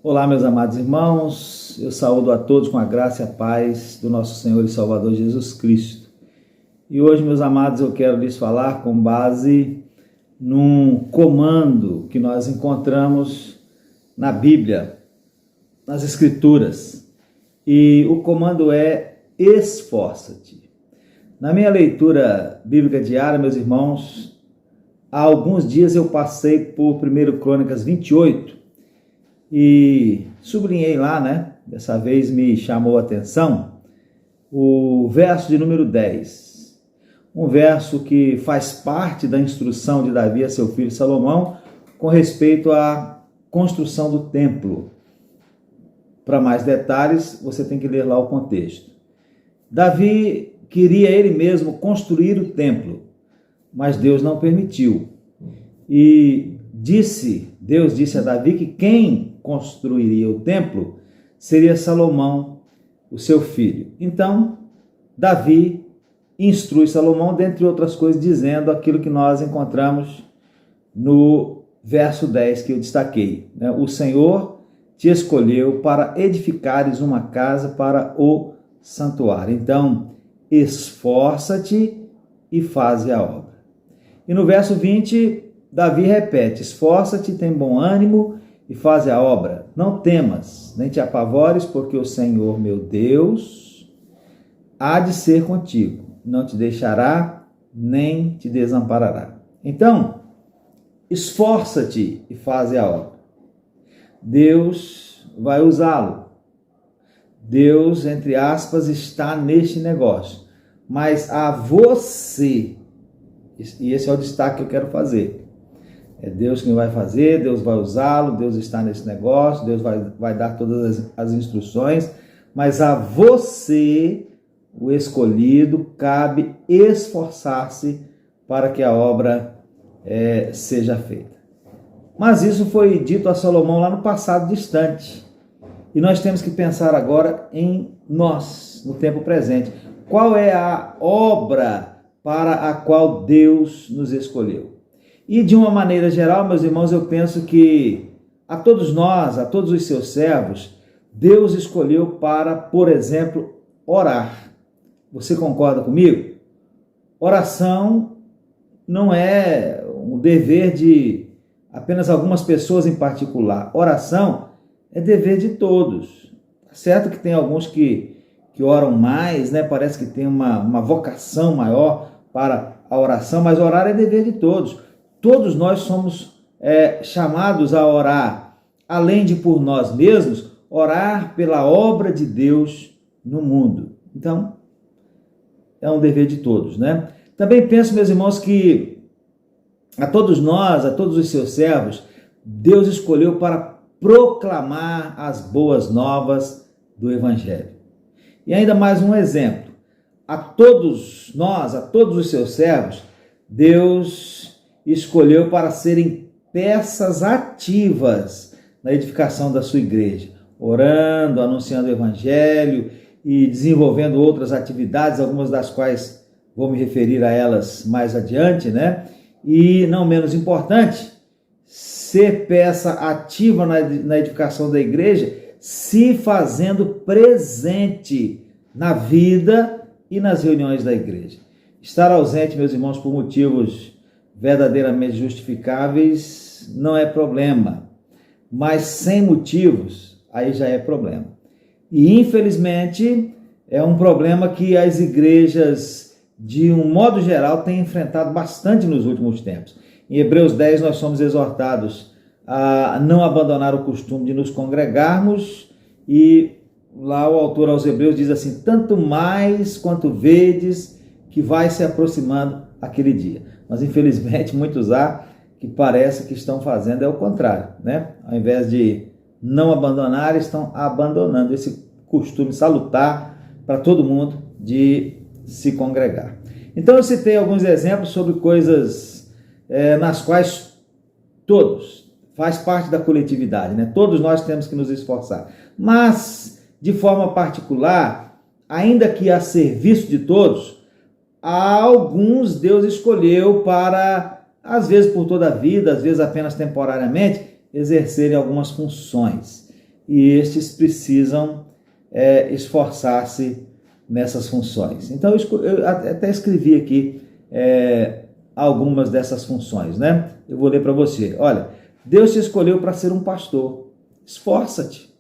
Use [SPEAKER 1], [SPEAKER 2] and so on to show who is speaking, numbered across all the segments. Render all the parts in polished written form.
[SPEAKER 1] Olá, meus amados irmãos, eu saúdo a todos com a graça e a paz do nosso Senhor e Salvador Jesus Cristo. E hoje, meus amados, eu quero lhes falar com base num comando que nós encontramos na Bíblia, nas Escrituras. E o comando é: esforça-te. Na minha leitura bíblica diária, meus irmãos, há alguns dias eu passei por 1 Crônicas 28, e sublinhei lá, dessa vez me chamou a atenção, o verso de número 10. Um verso que faz parte da instrução de Davi a seu filho Salomão com respeito à construção do templo. Para mais detalhes, você tem que ler lá o contexto. Davi queria ele mesmo construir o templo, mas Deus não permitiu. E Deus disse a Davi que quem construiria o templo seria Salomão, o seu filho. Então, Davi instrui Salomão, dentre outras coisas, dizendo aquilo que nós encontramos no verso 10 que eu destaquei. O Senhor te escolheu para edificares uma casa para o santuário. Então, esforça-te e faze a obra. E no verso 20, Davi repete: esforça-te, tem bom ânimo e faze a obra. Não temas, nem te apavores, porque o Senhor, meu Deus, há de ser contigo. Não te deixará, nem te desamparará. Então, esforça-te e faze a obra. Deus vai usá-lo. Deus, entre aspas, está neste negócio. Mas a você, e esse é o destaque que eu quero fazer, é Deus quem vai fazer, Deus vai usá-lo, Deus está nesse negócio, Deus vai dar todas as instruções, mas a você, o escolhido, cabe esforçar-se para que a obra seja feita. Mas isso foi dito a Salomão lá no passado distante. E nós temos que pensar agora em nós, no tempo presente. Qual é a obra para a qual Deus nos escolheu? E de uma maneira geral, meus irmãos, eu penso que a todos nós, a todos os seus servos, Deus escolheu para, por exemplo, orar. Você concorda comigo? Oração não é um dever de apenas algumas pessoas em particular. Oração é dever de todos. Certo que tem alguns que oram mais, parece que tem uma vocação maior para a oração, mas orar é dever de todos. Todos nós somos chamados a orar, além de por nós mesmos, orar pela obra de Deus no mundo. Então, é um dever de todos, Também penso, meus irmãos, que a todos nós, a todos os seus servos, Deus escolheu para proclamar as boas novas do Evangelho. E ainda mais um exemplo. A todos nós, a todos os seus servos, Deus escolheu para serem peças ativas na edificação da sua igreja, orando, anunciando o Evangelho e desenvolvendo outras atividades, algumas das quais vou me referir a elas mais adiante, E não menos importante, ser peça ativa na edificação da igreja, se fazendo presente na vida e nas reuniões da igreja. Estar ausente, meus irmãos, por motivos verdadeiramente justificáveis não é problema, mas sem motivos, aí já é problema. E infelizmente é um problema que as igrejas, de um modo geral, têm enfrentado bastante nos últimos tempos. Em Hebreus 10 nós somos exortados a não abandonar o costume de nos congregarmos, e lá o autor aos Hebreus diz assim: tanto mais quanto vedes que vai se aproximando aquele dia. Mas infelizmente muitos há que parece que estão fazendo o contrário, Ao invés de não abandonar, estão abandonando esse costume salutar para todo mundo de se congregar. Então eu citei alguns exemplos sobre coisas nas quais todos, faz parte da coletividade, Todos nós temos que nos esforçar. Mas, de forma particular, ainda que a serviço de todos, há alguns Deus escolheu para, às vezes por toda a vida, às vezes apenas temporariamente, exercerem algumas funções. e estes precisam esforçar-se nessas funções. Então, eu até escrevi aqui algumas dessas funções, né? Eu vou ler para você. Olha, Deus te escolheu para ser um pastor, esforça-te.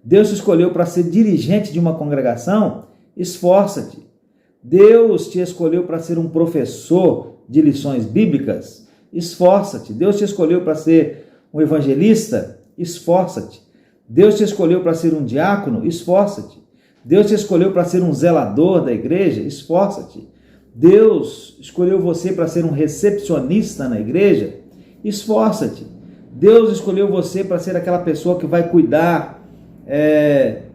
[SPEAKER 1] Deus te escolheu para ser dirigente de uma congregação, esforça-te. Deus te escolheu para ser um professor de lições bíblicas, esforça-te. Deus te escolheu para ser um evangelista, esforça-te. Deus te escolheu para ser um diácono, esforça-te. Deus te escolheu para ser um zelador da igreja, esforça-te. Deus escolheu você para ser um recepcionista na igreja, esforça-te. Deus escolheu você para ser aquela pessoa que vai cuidar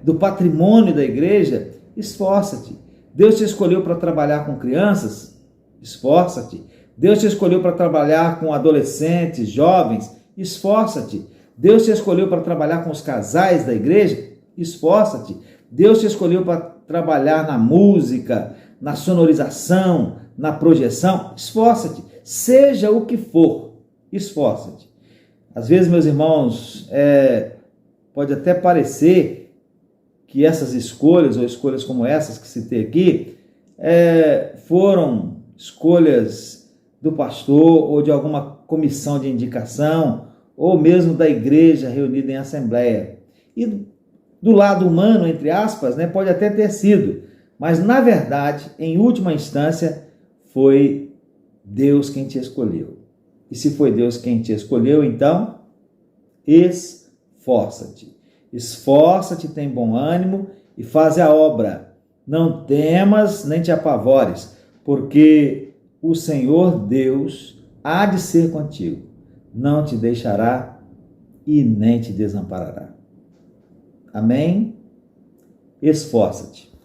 [SPEAKER 1] do patrimônio da igreja, esforça-te. Deus te escolheu para trabalhar com crianças, esforça-te. Deus te escolheu para trabalhar com adolescentes, jovens, esforça-te. Deus te escolheu para trabalhar com os casais da igreja, esforça-te. Deus te escolheu para trabalhar na música, na sonorização, na projeção, esforça-te. Seja o que for, esforça-te. Às vezes, meus irmãos, pode até parecer que essas escolhas, ou escolhas como essas que citei aqui, foram escolhas do pastor ou de alguma comissão de indicação, ou mesmo da igreja reunida em assembleia. E do lado humano, entre aspas, né, pode até ter sido, mas na verdade, em última instância, foi Deus quem te escolheu. E se foi Deus quem te escolheu, então, esforça-te. Esforça-te, tem bom ânimo e faz a obra. Não temas nem te apavores, porque o Senhor Deus há de ser contigo. Não te deixará e nem te desamparará. Amém? Esforça-te.